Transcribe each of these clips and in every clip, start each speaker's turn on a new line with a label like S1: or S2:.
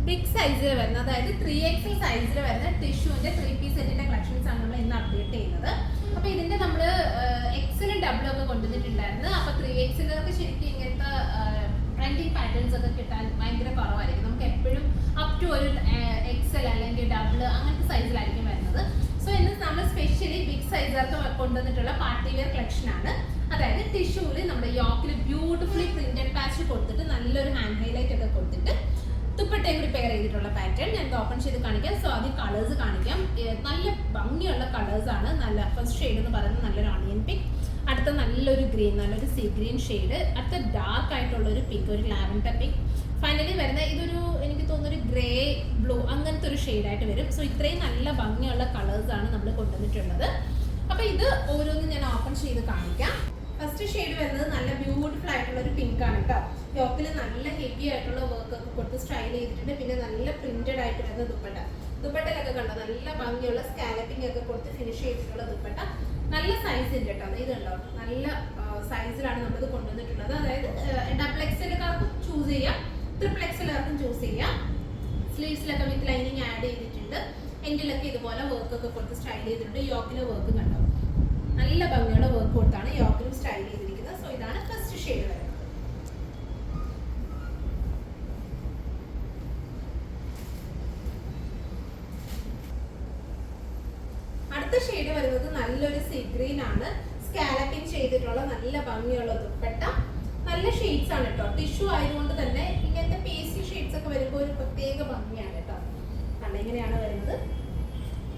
S1: Big സൈസിൽ വരുന്ന അതായത് 3XL സൈസിൽ വരുന്ന ടിഷ്യൂവിന്റെ 3 പീസ് സെറ്റിന്റെ കളക്ഷൻസ് ആണ് നമ്മൾ ഇന്ന് അപ്ഡേറ്റ് ചെയ്യുന്നത്. അപ്പൊ ഇതിന്റെ നമ്മൾ എക്സലും ഡബിളും ഒക്കെ കൊണ്ടുവന്നിട്ടുണ്ടായിരുന്നു. അപ്പൊ 3XLർക്ക് ശരിക്കും ഇങ്ങനത്തെ ട്രെൻഡിങ് പാറ്റേൺസ് ഒക്കെ കിട്ടാൻ ഭയങ്കര കുറവായിരിക്കും. നമുക്ക് എപ്പോഴും അപ് ടു ഒരു എക്സൽ അല്ലെങ്കിൽ ഡബിൾ അങ്ങനത്തെ സൈസിലായിരിക്കും വരുന്നത്. സോ ഇന്ന് നമ്മൾ സ്പെഷ്യലി ബിഗ് സൈസുകാർക്ക് കൊണ്ടുവന്നിട്ടുള്ള പാർട്ടി വെയർ കളക്ഷൻ ആണ്. അതായത് ടിഷ്യൂവിൽ നമ്മുടെ യോക്കിൽ ബ്യൂട്ടിഫുള്ളി പ്രിന്റഡ് പാച്ച് കൊടുത്തിട്ട് നല്ലൊരു ഹാൻഡ് ഹൈലൈറ്റ് ഒക്കെ കൊടുത്തിട്ട് ദുപ്പട്ടയും കൂടി പെയർ ചെയ്തിട്ടുള്ള പാറ്റേൺ ഞാൻ ഓപ്പൺ ചെയ്ത് കാണിക്കാം. സോ ആദ്യം കളേഴ്സ് കാണിക്കാം. നല്ല ഭംഗിയുള്ള കളേഴ്സ് ആണ്. നല്ല ഫസ്റ്റ് ഷെയ്ഡ് എന്ന് പറയുന്നത് നല്ലൊരു ഓണിയൻ പിങ്ക്, അടുത്ത നല്ലൊരു ഗ്രീൻ, നല്ലൊരു സീ ഗ്രീൻ ഷെയ്ഡ്, അടുത്ത ഡാർക്ക് ആയിട്ടുള്ള ഒരു പിങ്ക്, ഒരു ലാവൻഡർ പിങ്ക്, ഫൈനലി വരുന്ന ഇതൊരു എനിക്ക് തോന്നുന്നു ഒരു ഗ്രേ ബ്ലൂ അങ്ങനത്തെ ഒരു ഷെയ്ഡായിട്ട് വരും. സോ ഇത്രയും നല്ല ഭംഗിയുള്ള കളേഴ്സ് ആണ് നമ്മൾ കൊണ്ടുവന്നിട്ടുള്ളത്. അപ്പൊ ഇത് ഓരോന്നും ഞാൻ ഓപ്പൺ ചെയ്ത് കാണിക്കാം. ഫസ്റ്റ് ഷെയ്ഡ് വരുന്നത് നല്ല ബ്യൂട്ടിഫുൾ ആയിട്ടുള്ള ഒരു പിങ്ക് ആണ് കേട്ടോ. യോക്കിൽ നല്ല ഹെവി ആയിട്ടുള്ള വർക്ക് ഒക്കെ കൊടുത്ത് സ്റ്റൈൽ ചെയ്തിട്ടുണ്ട്. പിന്നെ നല്ല പ്രിന്റഡ് ആയിട്ട് വരുന്ന ദുപ്പട്ടയിലൊക്കെ കണ്ടോ നല്ല ഭംഗിയുള്ള സ്കാലപ്പിംഗ് ഒക്കെ കൊടുത്ത് ഫിനിഷ് ചെയ്തിട്ടുള്ള ദുപ്പട്ട. നല്ല സൈസ് ഉണ്ട് കേട്ടോ. ഇത് കണ്ടോ നല്ല സൈസിലാണ് നമ്മളിത് കൊണ്ടുവന്നിട്ടുള്ളത്. അതായത് ഡബിൾ എക്സലുകാർക്കും ചൂസ് ചെയ്യാം, ട്രിപ്പിൾ എക്സലുകാർക്കും ചൂസ് ചെയ്യാം. സ്ലീവ്സിലൊക്കെ വിത്ത് ലൈനിങ് ആഡ് ചെയ്തിട്ടുണ്ട്. എൻഡിലൊക്കെ ഇതുപോലെ വർക്ക് ഒക്കെ കൊടുത്ത് സ്റ്റൈൽ ചെയ്തിട്ടുണ്ട്. യോക്കിലെ വർക്ക് കണ്ടോ നല്ല ഭംഗിയുള്ള വർക്ക് കൊടുത്താണ് യോക്കിലും സ്റ്റൈൽ ചെയ്തിരിക്കുന്നത്. സോ ഇതാണ് ഫസ്റ്റ് ഷെയ്ഡ് വരുന്നത്. അടുത്ത ഷെയ്ഡ് വരുന്നത് നല്ലൊരു സീ ഗ്രീൻ ആണ്. സ്കാലപ്പിംഗ് ചെയ്തിട്ടുള്ള നല്ല ഭംഗിയുള്ള ദുപ്പട്ട. നല്ല ഷെയ്ഡ്സ് ആണ് കേട്ടോ. ടിഷ്യൂ ആയതുകൊണ്ട് തന്നെ ഇങ്ങനത്തെ പേസ്റ്റൽ ഷെയ്ഡ്സ് ഒക്കെ വരുമ്പോൾ ഒരു പ്രത്യേക ഭംഗിയാണ് കേട്ടോ. കണ്ട ഇങ്ങനെയാണ് വരുന്നത്.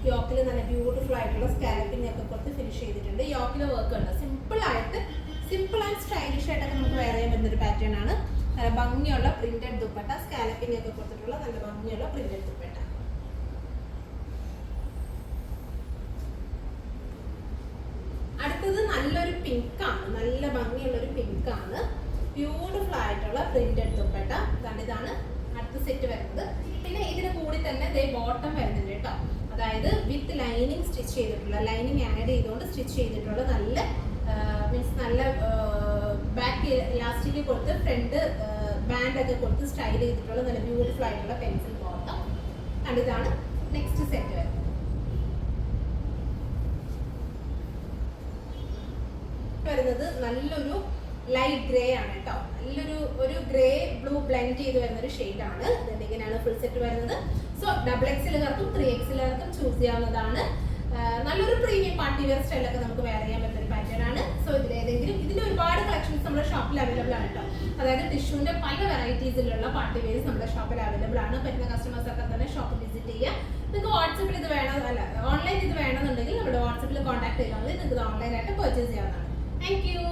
S1: യോക്കിൽ നല്ല ബ്യൂട്ടിഫുൾ ആയിട്ടുള്ള സ്കാലപ്പിംഗ് ഒക്കെ കൊടുത്ത് ഫിനിഷ് ചെയ്തിട്ടുണ്ട്. യോക്കിലെ വർക്ക് ഉണ്ട്. സിമ്പിൾ ആൻഡ് സ്റ്റൈലിഷ് ആയിട്ടൊക്കെ നമുക്ക് വെയർ ചെയ്യാൻ പറ്റുന്ന ഒരു പാറ്റേൺ ആണ്. നല്ല ഭംഗിയുള്ള പ്രിന്റഡ് ദുപ്പട്ട, സ്കാലപ്പിംഗ് ഒക്കെ കൊടുത്തിട്ടുള്ള നല്ല ഭംഗിയുള്ള പ്രിന്റഡ് ദുപ്പട്ട. അടുത്തത് നല്ലൊരു പിങ്ക് ആണ്. നല്ല ഭംഗിയുള്ള ഒരു പിങ്ക് ആണ്. ബ്യൂട്ടിഫുൾ ആയിട്ടുള്ള പ്രിന്റഡ് ദുപ്പട്ട. ഇതാണ് അടുത്ത സെറ്റ് വരുന്നത്. പിന്നെ ഇതിന് കൂടി തന്നെ ബോട്ടം വരുന്നുണ്ട് കേട്ടോ. അതായത് വിത്ത് ലൈനിങ് സ്റ്റിച്ച് ചെയ്തിട്ടുള്ള, ലൈനിങ് ആഡ് ചെയ്തുകൊണ്ട് സ്റ്റിച്ച് ചെയ്തിട്ടുള്ള നല്ല മീൻസ് നല്ല ബാക്ക് ഇലാസ്റ്റിക് കൊടുത്ത് ഫ്രണ്ട് ബാൻഡ് ഒക്കെ കൊടുത്ത് സ്റ്റൈൽ ചെയ്തിട്ടുള്ള നല്ല ബ്യൂട്ടിഫുൾ ആയിട്ടുള്ള പെൻസിൽ ബോട്ടം. ആൻഡ് ഇതാണ് നെക്സ്റ്റ് സെറ്റ് വരുന്നത്. വരുന്നത് നല്ലൊരു ലൈറ്റ് ഗ്രേ ആണ് കേട്ടോ. നല്ലൊരു ഗ്രേ ബ്ലൂ ബ്ലെൻഡ് ചെയ്ത് വരുന്ന ഒരു ഷെയ്ഡ് ആണ്. ഇങ്ങനെയാണ് ഫുൾ സെറ്റ് വരുന്നത്. സോ ഡബിൾ എക്സലുകാർക്കും 3XLകാർക്കും ചൂസ് ചെയ്യാവുന്നതാണ്. നല്ലൊരു പ്രീമിയം പാർട്ടി വെയർ സ്റ്റൈലൊക്കെ നമുക്ക് വെയർ ചെയ്യാൻ പറ്റുന്ന ഒരു പാറ്റേൺ ആണ്. സോ ഇതിന്റെ ഒരുപാട് കളക്ഷൻസ് നമ്മുടെ ഷോപ്പിൽ അവൈലബിൾ ആണ് കേട്ടോ. അതായത് ടിഷ്യൂവിന്റെ പല വെറൈറ്റീസിലുള്ള പാർട്ടി വെയർസ് നമ്മുടെ ഷോപ്പിൽ അവൈലബിൾ ആണ്. പറ്റുന്ന കസ്റ്റമേഴ്സ് ഒക്കെ തന്നെ ഷോപ്പ് വിസിറ്റ് ചെയ്യുക. നിങ്ങൾക്ക് വാട്സപ്പിൽ ഇത് ഓൺലൈൻ ഇത് വേണമെന്നുണ്ടെങ്കിൽ നമ്മുടെ വാട്സപ്പിൽ കോൺടാക്ട് ചെയ്താൽ മതി. നിങ്ങൾക്ക് ഇത് ഓൺലൈനായിട്ട് പർച്ചേസ് ചെയ്യാവുന്നതാണ്. Thank you.